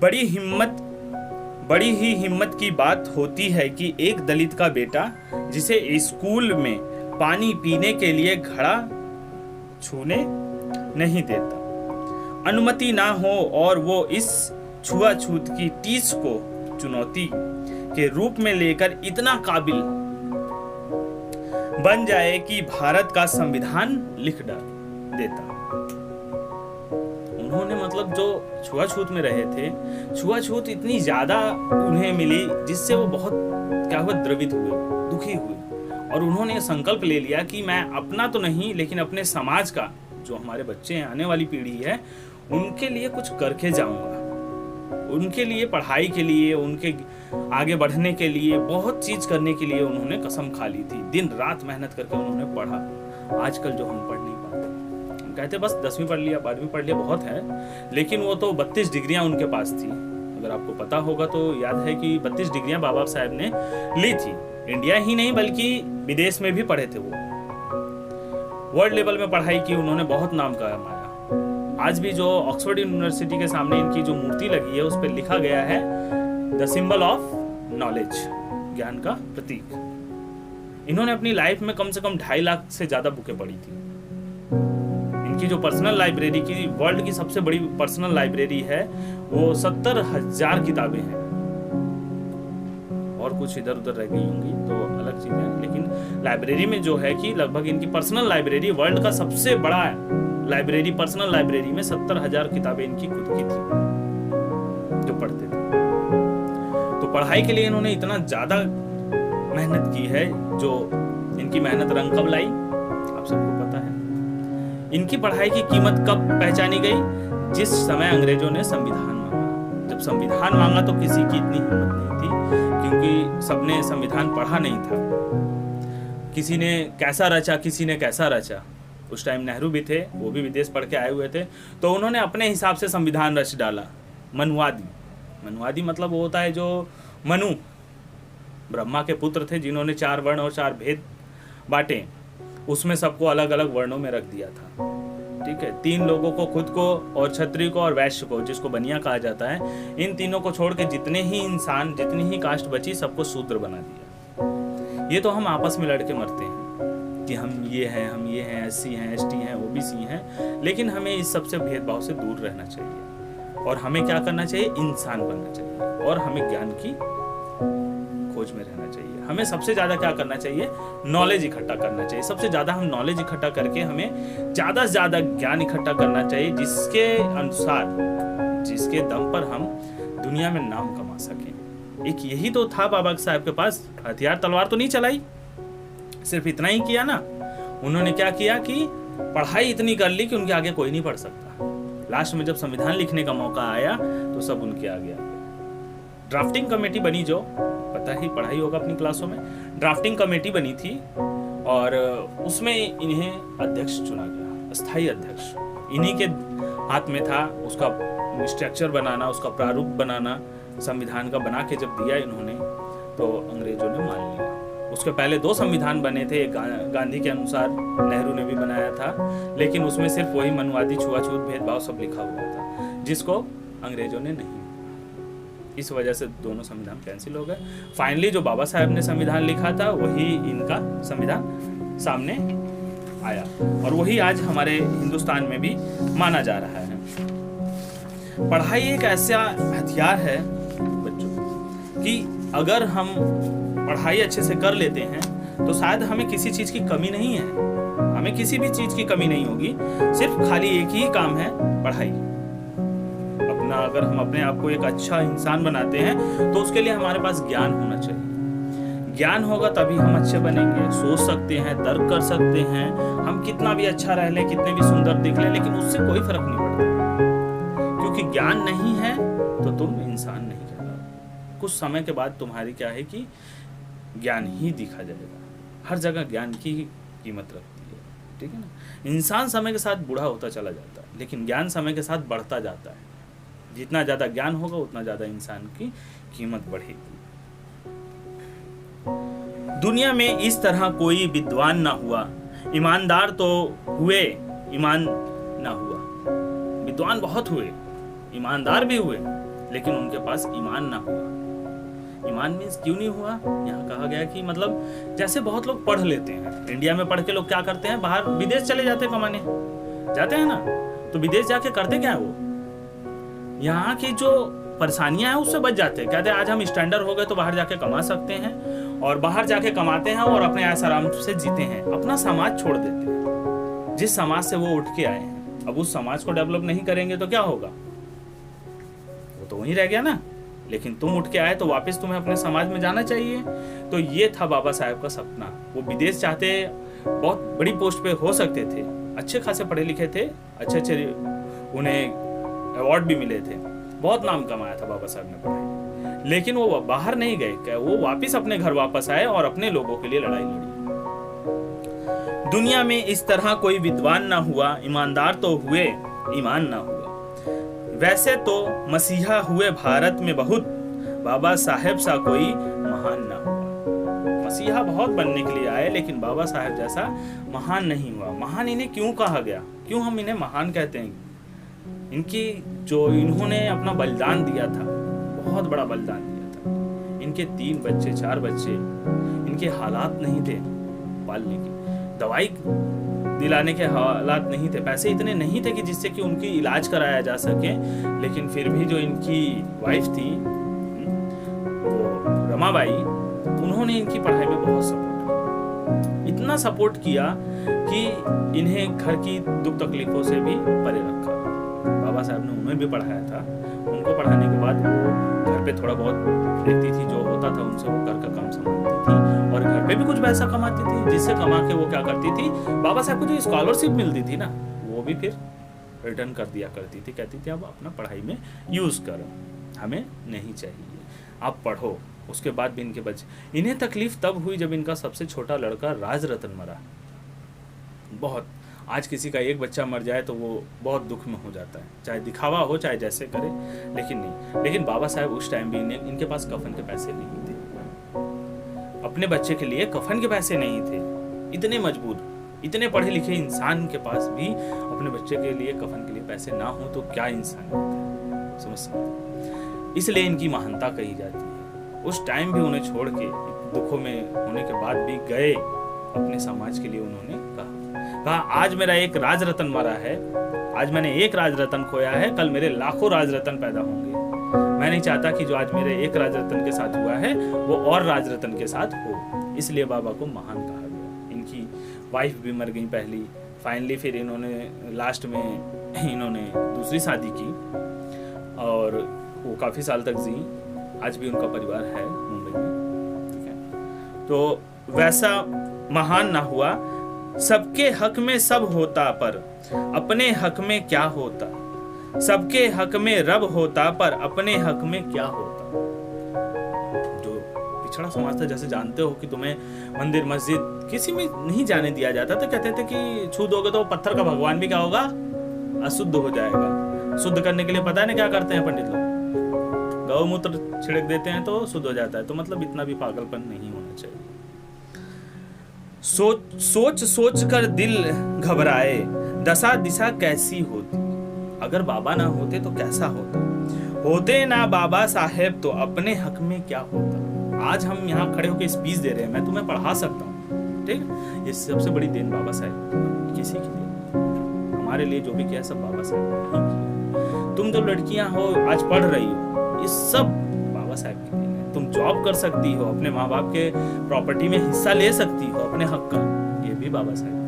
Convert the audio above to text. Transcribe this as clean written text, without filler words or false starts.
बड़ी ही हिम्मत की बात होती है कि एक दलित का बेटा जिसे स्कूल में पानी पीने के लिए घड़ा छूने नहीं देता, अनुमति ना हो और वो इस छुआछूत की टीस को चुनौती के रूप में लेकर इतना काबिल बन जाए कि भारत का संविधान लिख देता। उन्होंने मतलब जो छुआछूत में रहे थे, छुआछूत इतनी ज्यादा उन्हें मिली जिससे वो बहुत क्या हुआ, द्रवित हुए, दुखी हुए, और उन्होंने संकल्प ले लिया कि मैं अपना तो नहीं लेकिन अपने समाज का, जो हमारे बच्चे हैं, आने वाली पीढ़ी है, उनके लिए कुछ करके जाऊंगा। उनके लिए पढ़ाई के लिए, उनके आगे बढ़ने के लिए, बहुत चीज करने के लिए उन्होंने कसम खा ली थी। दिन रात मेहनत करके उन्होंने पढ़ा। आजकल जो हम पढ़ नहीं पाते, हम कहते बस 10वीं पढ़ लिया, 12वीं पढ़ लिया, बहुत है, लेकिन वो तो 32 डिग्रियां उनके पास थी। अगर आपको पता होगा तो याद है कि 32 डिग्रियां बाबा साहब ने ली थी। इंडिया ही नहीं बल्कि विदेश में भी पढ़े थे, वो वर्ल्ड लेवल में पढ़ाई की, उन्होंने बहुत नाम कमाया। आज भी जो ऑक्सफोर्ड यूनिवर्सिटी के सामने इनकी जो मूर्ति लगी है उस पर लिखा गया है द सिंबल ऑफ नॉलेज, ज्ञान का प्रतीक। इन्होंने अपनी लाइफ में कम से कम 2.5 लाख से ज्यादा बुकें पढ़ी थी। इनकी जो पर्सनल लाइब्रेरी की, वर्ल्ड की सबसे बड़ी पर्सनल लाइब्रेरी है, वो 70,000 किताबें हैं। और कुछ इधर उधर रह गई होंगी तो अलग चीज है, लेकिन लाइब्रेरी में जो है कि लगभग इनकी पर्सनल लाइब्रेरी वर्ल्ड का सबसे बड़ा लाइब्रेरी, पर्सनल लाइब्रेरी में 70,000 किताबें इनकी खुद की थी जो पढ़ते थे। तो पढ़ाई के लिए इन्होंने इतना ज्यादा मेहनत की है, जो इनकी मेहनत रंग कब लाई आप सबको पता है। इनकी पढ़ाई की कीमत कब पहचानी गई? जिस समय अंग्रेजों ने संविधान मांगा। जब संविधान मांगा तो किसी की इतनी हिम्मत नहीं थी, क्योंकि सबने संविधान पढ़ा नहीं था। किसी ने कैसा रचा, किसी ने कैसा रचा। उस टाइम नेहरू भी थे, वो भी विदेश पढ़ के आए हुए थे, तो उन्होंने अपने हिसाब से संविधान रच डाला। मनुवादी मतलब वो होता है जो मनु ब्रह्मा के पुत्र थे, जिन्होंने 4 वर्ण और 4 भेद बांटे, उसमें सबको अलग अलग वर्णों में रख दिया था। ठीक है, 3 लोगों को, खुद को और क्षत्रिय को और वैश्य को, जिसको बनिया कहा जाता है, इन तीनों को छोड़ के जितने ही इंसान, जितनी ही कास्ट बची, सबको शूद्र बना दिया। ये तो हम आपस में लड़के मरते हैं कि हम ये हैं, एससी हैं, एसटी हैं, ओबीसी हैं, लेकिन हमें इस सबसे भेदभाव से दूर रहना चाहिए और हमें क्या करना चाहिए? इंसान बनना चाहिए और हमें ज्ञान की खोज में रहना चाहिए। हमें सबसे ज्यादा क्या करना चाहिए? नॉलेज इकट्ठा करना चाहिए। सबसे ज्यादा हम नॉलेज इकट्ठा करके हमें ज्यादा से ज्यादा ज्ञान इकट्ठा करना चाहिए, जिसके अनुसार, जिसके दम पर हम दुनिया में नाम कमा सकें। एक यही तो था बाबा साहब के पास। हथियार तलवार तो नहीं चलाई, सिर्फ इतना ही किया ना। उन्होंने क्या किया कि पढ़ाई इतनी कर ली कि उनके आगे कोई नहीं पढ़ सकता। लास्ट में जब संविधान लिखने का मौका आया तो सब उनके आगे आ गए। ड्राफ्टिंग कमेटी बनी, जो पता ही, पढ़ाई होगा अपनी क्लासों में, ड्राफ्टिंग कमेटी बनी थी और उसमें इन्हें अध्यक्ष चुना गया, अस्थायी अध्यक्ष। इन्हीं के हाथ में था उसका स्ट्रक्चर बनाना, उसका प्रारूप बनाना। संविधान का बना के जब दिया इन्होंने तो अंग्रेजों ने मान लिया। उसके पहले 2 संविधान बने थे, गांधी के अनुसार नेहरू ने भी बनाया था, लेकिन उसमें सिर्फ वही मनुवादी, छुआछूत, भेदभाव सब लिखा हुआ था, जिसको अंग्रेजों ने नहीं। इस वजह से दोनों संविधान कैंसिल हो गए। फाइनली जो बाबा साहब ने संविधान लिखा था वही इनका संविधान सामने आया और वही आज हमारे हिंदुस्तान में भी माना जा रहा है। पढ़ाई एक ऐसा हथियार है बच्चों कि अगर हम पढ़ाई अच्छे से कर लेते हैं तो शायद हमें किसी चीज की कमी नहीं है, हमें किसी भी चीज की कमी नहीं होगी। सिर्फ खाली एक ही काम है, पढ़ाई। अपना, अगर हम अपने आप को एक अच्छा इंसान बनाते हैं तो उसके लिए हमारे पास ज्ञान होना चाहिए। ज्ञान होगा तभी हम अच्छे बनेंगे, सोच सकते हैं, तर्क कर सकते हैं। हम कितना भी अच्छा रह लें, कितने भी सुंदर दिख लें, लेकिन उससे कोई फर्क नहीं पड़ता, क्योंकि ज्ञान नहीं है तो तुम इंसान नहीं कहलाओ। कुछ समय के बाद तुम्हारी क्या है कि ज्ञान ही दिखा जाएगा। हर जगह ज्ञान की कीमत रखती है, ठीक है ना। इंसान समय के साथ बूढ़ा होता चला जाता है, लेकिन ज्ञान समय के साथ बढ़ता जाता है। जितना ज्यादा ज्ञान होगा उतना ज्यादा इंसान की कीमत बढ़ेगी। दुनिया में इस तरह कोई विद्वान ना हुआ, ईमानदार तो हुए, ईमान ना हुआ। विद्वान बहुत हुए, ईमानदार भी हुए, लेकिन उनके पास ईमान ना हुआ। ईमान मीन्स क्यों नहीं हुआ? यहाँ कहा गया कि मतलब जैसे बहुत लोग पढ़ लेते हैं, इंडिया में पढ़ के लोग क्या करते हैं, बाहर विदेश चले जाते हैं, कमाने जाते हैं ना, तो विदेश जाके करते क्या है वो, यहाँ की जो परेशानियां हैं उससे बच जाते हैं। कहते हैं आज हम स्टैंडर्ड हो गए तो बाहर जाके कमा सकते हैं, और बाहर जाके कमाते हैं और अपने ऐश आराम से जीते हैं, अपना समाज छोड़ देते हैं जिस समाज से वो उठ के आए हैं। अब उस समाज को डेवलप नहीं करेंगे तो क्या होगा, वो तो वहीं रह गया ना। लेकिन तुम उठ के आए तो वापस तुम्हें अपने समाज में जाना चाहिए। तो ये था बाबा साहेब का सपना। वो विदेश चाहते, बहुत बड़ी पोस्ट पे हो सकते थे, अच्छे खासे पढ़े लिखे थे, अच्छे उन्हें अवार्ड भी मिले थे, बहुत नाम कमाया था बाबा साहब ने पढ़ाई, लेकिन वो बाहर नहीं गए, वो वापस अपने घर वापस आए और अपने लोगों के लिए लड़ाई लड़ी। दुनिया में इस तरह कोई विद्वान ना हुआ, ईमानदार तो हुए, ईमान ना हुआ। वैसे तो मसीहा हुए भारत में बहुत, बाबा साहेब सा कोई महान ना हुआ। मसीहा बहुत बनने के लिए आए, लेकिन बाबा साहेब जैसा महान नहीं हुआ। महान इन्हें क्यों कहा गया, क्यों हम इन्हें महान कहते हैं? इनकी जो इन्होंने अपना बलिदान दिया था, बहुत बड़ा बलिदान दिया था। इनके 3 बच्चे 4 बच्चे, इनके हालात नहीं थे पालने की, दवाई दिलाने के हालात नहीं थे, पैसे इतने नहीं थे कि जिससे कि उनकी इलाज कराया जा सके। लेकिन फिर भी जो इनकी वाइफ थी वो रमाबाई, उन्होंने इनकी पढ़ाई में बहुत सपोर्ट किया, इतना सपोर्ट किया कि इन्हें घर की दुख तकलीफों से भी परे रखा। बाबा साहब ने उन्हें भी पढ़ाया था। उनको पढ़ाने के बाद वो घर पे थोड़ा बहुत रहती थी, जो होता था उनसे वो घर का काम संभालती थी, और घर पे भी कुछ पैसा कमाती थी, जिससे कमा के वो क्या करती थी, बाबा साहब को जो स्कॉलरशिप मिलती थी ना, वो भी फिर रिटर्न कर दिया करती थी। कहती थी अब अपना पढ़ाई में यूज करो, हमें नहीं चाहिए, आप पढ़ो। उसके बाद भी इनके बच्चे, इन्हें तकलीफ तब हुई जब इनका सबसे छोटा लड़का राज रतन मरा। बहुत, आज किसी का एक बच्चा मर जाए तो वो बहुत दुख में हो जाता है, चाहे दिखावा हो चाहे जैसे करे, लेकिन नहीं। लेकिन बाबा साहब उस टाइम भी इनके पास कफन के पैसे नहीं थे, अपने बच्चे के लिए कफन के पैसे नहीं थे। इतने मजबूर, इतने पढ़े लिखे इंसान के पास भी अपने बच्चे के लिए कफन के लिए पैसे ना हो तो क्या इंसान होता है, समझ सकते। इसलिए इनकी महानता कही जाती है। उस टाइम भी उन्हें छोड़ के, दुखों में होने के बाद भी गए अपने समाज के लिए। उन्होंने कहा आज मेरा एक राज रतन मरा है, आज मैंने एक राज रतन खोया है, कल मेरे लाखों राज रतन पैदा होंगे। मैं नहीं चाहता कि जो आज मेरे एक राज रतन के साथ हुआ है वो और राज रतन के साथ हो। इसलिए बाबा को महान कहा गया। इनकी वाइफ भी मर गई पहली, फाइनली फिर इन्होंने लास्ट में इन्होंने दूसरी शादी की और वो काफी साल तक जी। आज भी उनका परिवार है मुंबई में, ठीक है। तो वैसा महान ना हुआ, सबके हक में सब होता पर अपने हक में क्या होता, सबके हक में रब होता पर अपने हक में क्या होता। जो पिछड़ा समाज था, जैसे जानते हो कि तुम्हें मंदिर मस्जिद किसी में नहीं जाने दिया जाता, तो कहते थे कि छू दोगे तो पत्थर का भगवान भी क्या होगा, अशुद्ध हो जाएगा। शुद्ध करने के लिए पता है ना क्या करते हैं पंडित लोग, गौमूत्र छिड़क देते हैं तो शुद्ध हो जाता है। तो मतलब इतना भी पागलपन नहीं होना चाहिए। सोच सोच कर दिल घबराए, दशा दिशा कैसी होती। अगर बाबा ना होते तो कैसा होता, होते ना बाबा साहेब तो अपने हक में क्या होता। आज हम यहाँ खड़े होकर स्पीच दे रहे हैं, मैं तुम्हें पढ़ा सकता हूँ, ठीक है। ये सबसे बड़ी देन बाबा साहेब किसी के लिए, हमारे लिए जो भी किया सब बाबा साहेब ने किया। तुम जो लड़कियां हो आज पढ़ रही हो, ये सब बाबा साहेब के लिए है। तुम जॉब कर सकती हो, अपने माँ बाप के प्रॉपर्टी में हिस्सा ले सकती हो अपने हक का, ये भी बाबा साहेब।